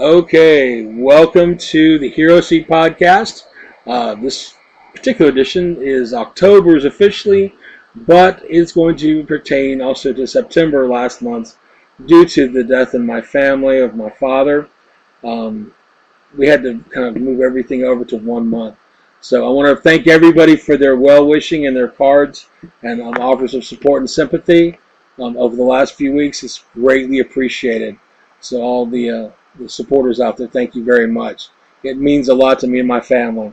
Okay, welcome to the HeroCOctPodcast. This particular edition is October's officially, but it's going to pertain also to September last month due to the death in my family of my father. We had to kind of move everything over to 1 month. So I want to thank everybody for their well-wishing and their cards and offers of support and sympathy over the last few weeks. It's greatly appreciated. So all the supporters out there, thank you very much. It means a lot to me and my family.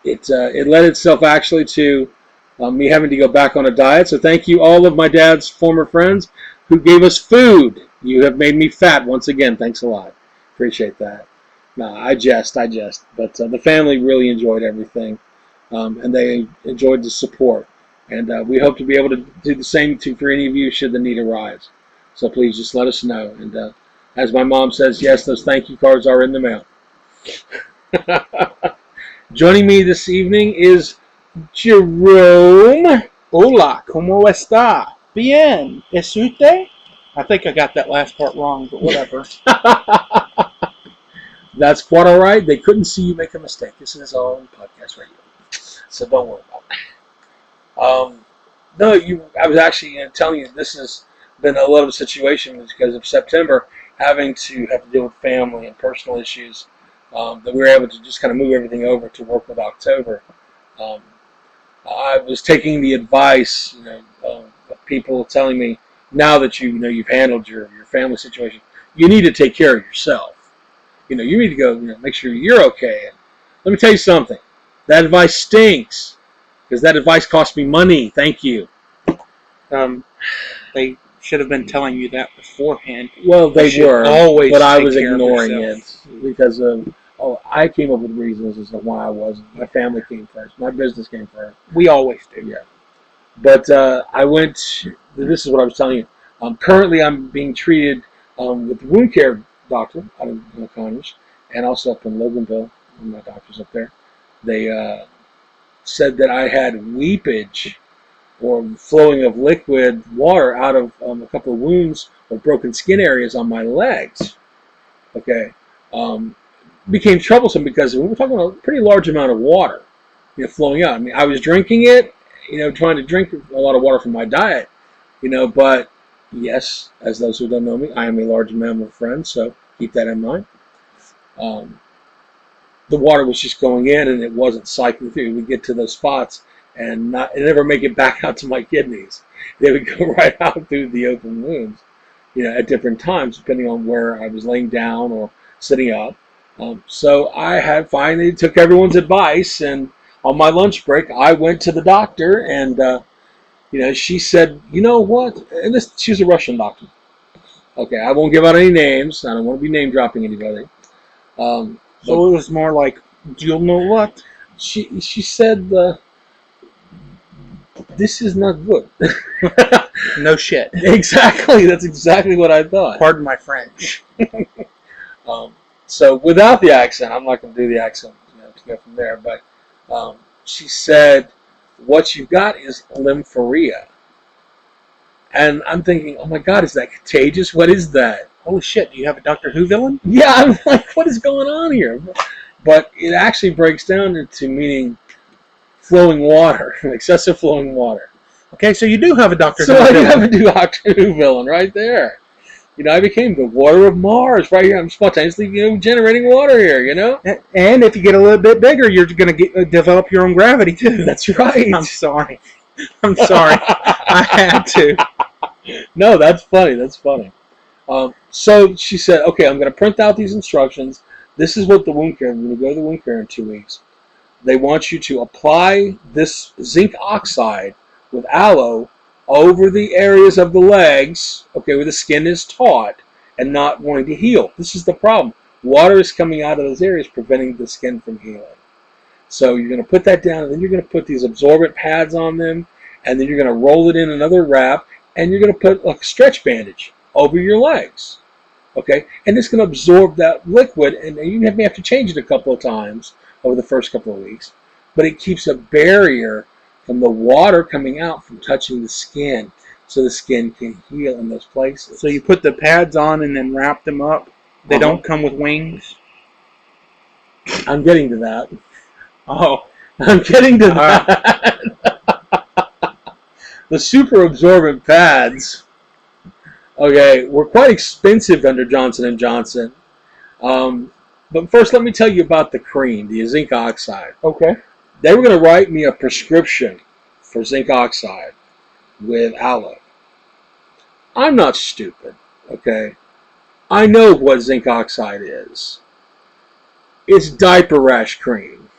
It led itself actually to me having to go back on a diet. So thank you all of my dad's former friends who gave us food. You have made me fat once again. Thanks a lot. Appreciate that. No, I jest. But the family really enjoyed everything, and they enjoyed the support. And we hope to be able to do the same for any of you should the need arise. So please just let us know. And as my mom says, yes, those thank you cards are in the mail. Joining me this evening is Jerome. Hola, ¿cómo está? Bien. ¿Es usted? I think I got that last part wrong, but whatever. That's quite all right. They couldn't see you make a mistake. This is all on podcast radio. So don't worry about it. I was actually telling you this has been a lot of situations because of September having to deal with family and personal issues that we were able to just kind of move everything over to work with October. I was taking the advice of people telling me now that you've handled your family situation, you need to take care of yourself. You need to go make sure you're okay. And let me tell you something. That advice stinks because that advice cost me money. Thank you. They should have been telling you that beforehand. Well, they were, always but I was ignoring it because I came up with reasons as to why I wasn't. My family came first. My business came first. We always do. Yeah. But I went. This is what I was telling you. Currently, I'm being treated with the wound care doctor out of Conyers, and also up in Loganville. My doctor's up there. They said that I had weepage, or flowing of liquid water out of a couple of wounds or broken skin areas on my legs. Okay. Became troublesome because we were talking about a pretty large amount of water, flowing out. I mean, I was drinking it, trying to drink a lot of water from my diet, but yes, as those who don't know me, I am a large mammal friend, so keep that in mind. The water was just going in and it wasn't cycling through. We'd get to those spots and never make it back out to my kidneys. They would go right out through the open wounds, at different times, depending on where I was laying down or sitting up. So I had finally took everyone's advice, and on my lunch break, I went to the doctor, and she said, you know what? And she's a Russian doctor. Okay, I won't give out any names. I don't want to be name dropping anybody. So it was more like, do you know what? She said, this is not good. No shit. Exactly. That's exactly what I thought. Pardon my French. So without the accent, I'm not going to do the accent to go from there. But she said, what you've got is lymphoria. And I'm thinking, oh my God, is that contagious? What is that? Holy shit, do you have a Doctor Who villain? Yeah, I'm like, what is going on here? But it actually breaks down into meaning flowing water, excessive flowing water. Okay, so you do have a Dr. So Who I do villain. have a new Doctor Who villain right there. I became the water of Mars right here. I'm spontaneously, generating water here, And if you get a little bit bigger, you're going to develop your own gravity too. That's right. I'm sorry. I had to. No, that's funny. That's funny. So she said, okay, I'm going to print out these instructions. This is what the wound care, I'm going to go to the wound care in 2 weeks. They want you to apply this zinc oxide with aloe over the areas of the legs, okay, where the skin is taut and not wanting to heal. This is the problem. Water is coming out of those areas, preventing the skin from healing. So you're going to put that down, and then you're going to put these absorbent pads on them, and then you're going to roll it in another wrap, and you're going to put a stretch bandage over your legs. Okay, and it's going to absorb that liquid, and you may have to change it a couple of times over the first couple of weeks, but it keeps a barrier from the water coming out from touching the skin, so the skin can heal in those places. So you put the pads on and then wrap them up. They don't come with wings. I'm getting to that. Oh, I'm getting to that. The super absorbent pads, okay, were quite expensive under Johnson & Johnson. But first, let me tell you about the cream, the zinc oxide. okay. They were going to write me a prescription for zinc oxide with aloe. I'm not stupid, okay? I know what zinc oxide is. It's diaper rash cream.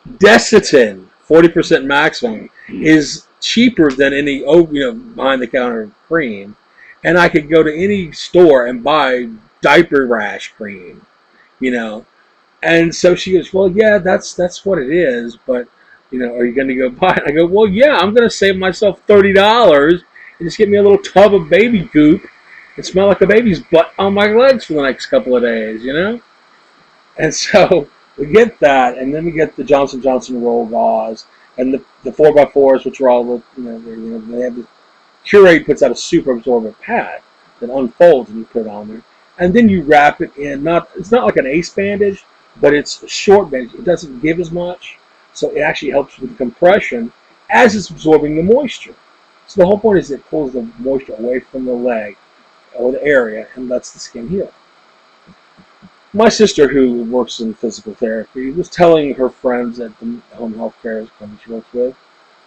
Desitin, 40% maximum, is cheaper than any behind-the-counter cream. And I could go to any store and buy diaper rash cream, And so she goes, well, yeah, that's what it is, but, are you going to go buy it? I go, well, yeah, I'm going to save myself $30 and just get me a little tub of baby goop and smell like a baby's butt on my legs for the next couple of days, And so we get that, and then we get the Johnson & Johnson roll gauze and the 4x4s, which are all, they have the Curate puts out a super absorbent pad that unfolds and you put it on there. And then you wrap it in, it's not like an ace bandage, but it's a short bandage. It doesn't give as much, so it actually helps with the compression as it's absorbing the moisture. So the whole point is it pulls the moisture away from the leg or the area and lets the skin heal. My sister, who works in physical therapy, was telling her friends at the home health care company she works with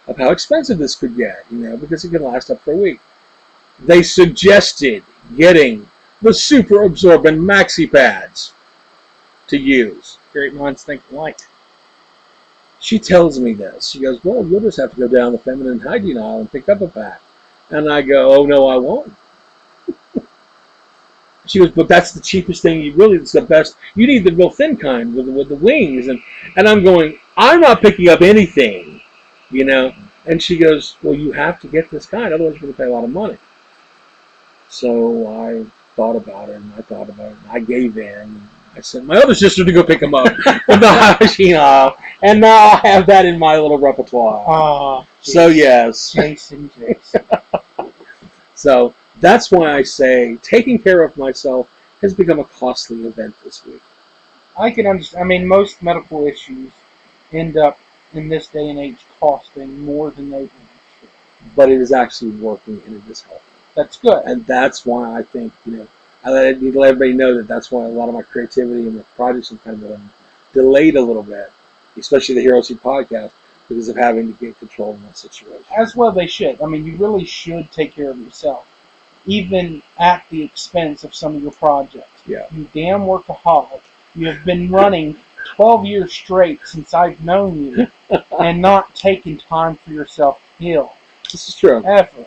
of how expensive this could get, because it can last up for a week. They suggested getting the super absorbent maxi pads to use. Great minds think alike. She tells me this. She goes, well, you'll just have to go down the feminine hygiene aisle and pick up a pack. And I go, oh, no, I won't. She goes, but that's the cheapest thing. It's the best. You need the real thin kind with the wings. And I'm going, I'm not picking up anything, And she goes, well, you have to get this kind. Otherwise, you're going to pay a lot of money. So I thought about it, and I gave in. I sent my other sister to go pick them up from the hygiene aisle, and now I have that in my little repertoire. Oh, so yes. Jason. So that's why I say taking care of myself has become a costly event this week. I can understand. I mean, most medical issues end up in this day and age costing more than they should. But it is actually working, and it is helping. That's good. And that's why I think, I need to let everybody know that's why a lot of my creativity and my projects have kind of been delayed a little bit, especially the HeroCOctPodcast, because of having to get control of that situation. As well they should. I mean, you really should take care of yourself, even at the expense of some of your projects. Yeah. You damn workaholic. You have been running 12 years straight since I've known you and not taking time for yourself to heal. This is true. Ever.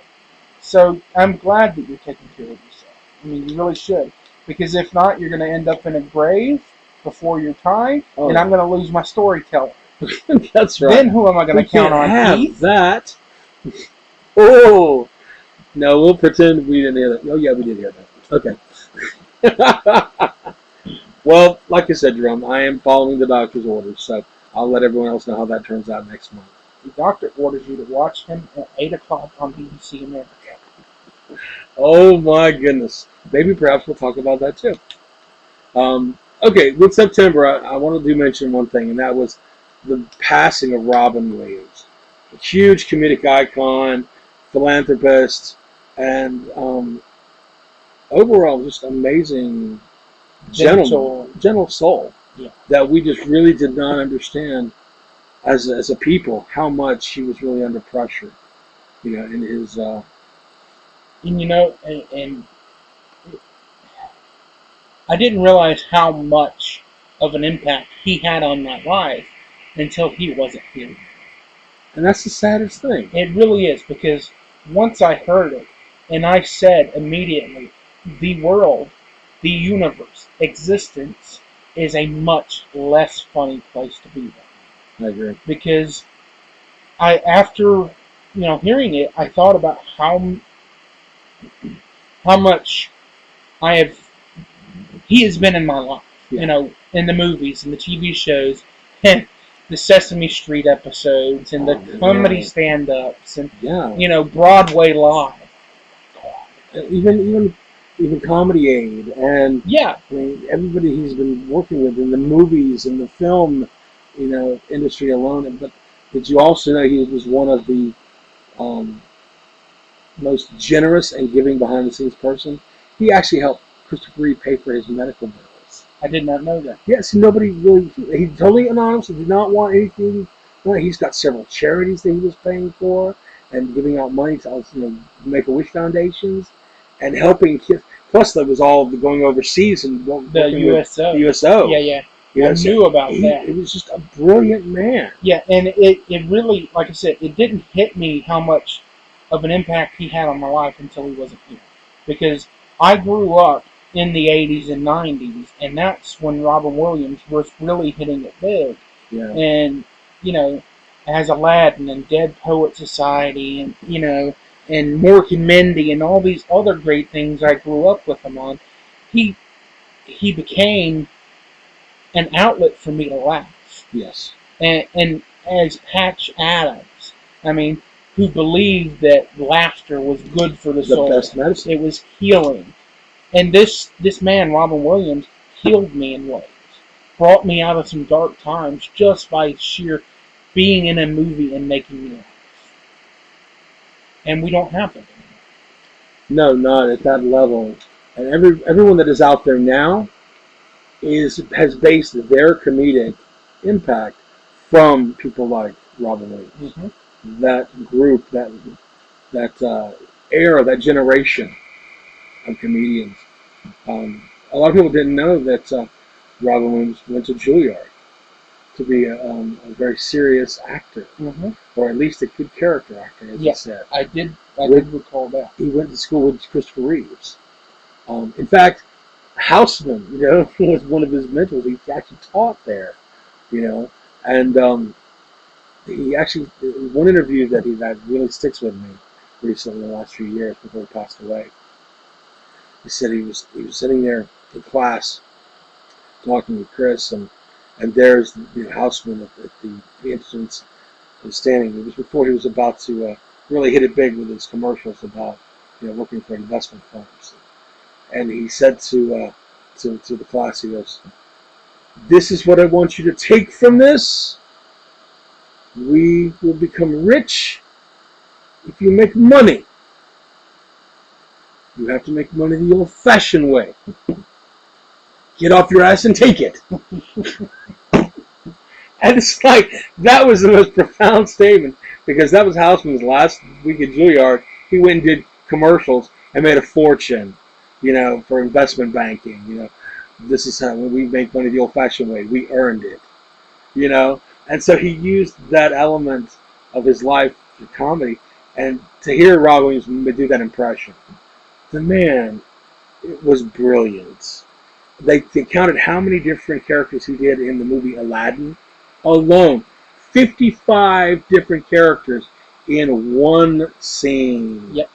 So I'm glad that you're taking care of yourself. I mean, you really should. Because if not, you're going to end up in a grave before your time, and I'm going to lose my storyteller. That's right. Then who am I going to count on? Have Keith? that. Oh. No, we'll pretend we didn't hear that. Oh, yeah, we did hear that. Okay. Well, like I said, Jerome, I am following the doctor's orders, so I'll let everyone else know how that turns out next month. The doctor orders you to watch him at 8 o'clock on BBC America. Oh, my goodness. Maybe perhaps we'll talk about that, too. Okay, with September, I wanted to mention one thing, and that was the passing of Robin Williams. huge comedic icon, philanthropist, and overall just amazing gentle soul. Yeah. That we just really did not understand as a people how much he was really under pressure. In his. And I didn't realize how much of an impact he had on my life until he wasn't here. And that's the saddest thing. It really is, because once I heard it, and I said immediately, the world, the universe, existence is a much less funny place to be in. I agree. Because after hearing it, I thought about how much he has been in my life. Yeah. In the movies and the TV shows, and the Sesame Street episodes, and the comedy stand-ups, and Broadway Live. Even Comedy Aid, and everybody he's been working with in the movies and the film, industry alone. But did you also know he was one of the most generous and giving behind-the-scenes person? He actually helped Christopher Reeve pay for his medical bills. I did not know that. Yes, nobody really. He's totally anonymous. He did not want anything. He's got several charities that he was paying for and giving out money to Make-A-Wish foundations and helping kids. Plus, there was all the going overseas and the USO. The USO. Yeah. I knew about that. He was just a brilliant man. Yeah, and it really, like I said, it didn't hit me how much of an impact he had on my life until he wasn't here. Because I grew up in the 80s and 90s, and that's when Robin Williams was really hitting it big. Yeah. And, as Aladdin and Dead Poet Society and, and Mork and Mindy and all these other great things I grew up with him on, he became an outlet for me to laugh. Yes. And as Patch Adams, who believed that laughter was good for the soul. The best medicine. It was healing. And this man, Robin Williams, healed me in ways. Brought me out of some dark times just by sheer being in a movie and making me laugh. And we don't have it anymore. No, not at that level. And everyone that is out there now has based their comedic impact from people like Robin Williams. Mm-hmm. That group, that era, that generation of comedians. A lot of people didn't know that Robin Williams went to Juilliard to be a very serious actor, or at least a good character actor, as you said. I did recall that. He went to school with Christopher Reeves. In fact, Houseman, was one of his mentors. He actually taught there, and he actually, one interview that really sticks with me recently in the last few years before he passed away. He said he was sitting there in class talking with Chris, and there's the Houseman at the entrance standing. It was before he was about to really hit it big with his commercials about working for investment firms. And he said to the class, he goes, "This is what I want you to take from this. We will become rich if you make money. You have to make money the old-fashioned way. Get off your ass and take it." And it's like, that was the most profound statement, because that was Houseman's last week at Juilliard. He went and did commercials and made a fortune, for investment banking. This is how we make money the old-fashioned way. We earned it, And so he used that element of his life for comedy. And to hear Rob Williams do that impression, the man, it was brilliant. They counted how many different characters he did in the movie Aladdin alone. 55 different characters in one scene. Yep.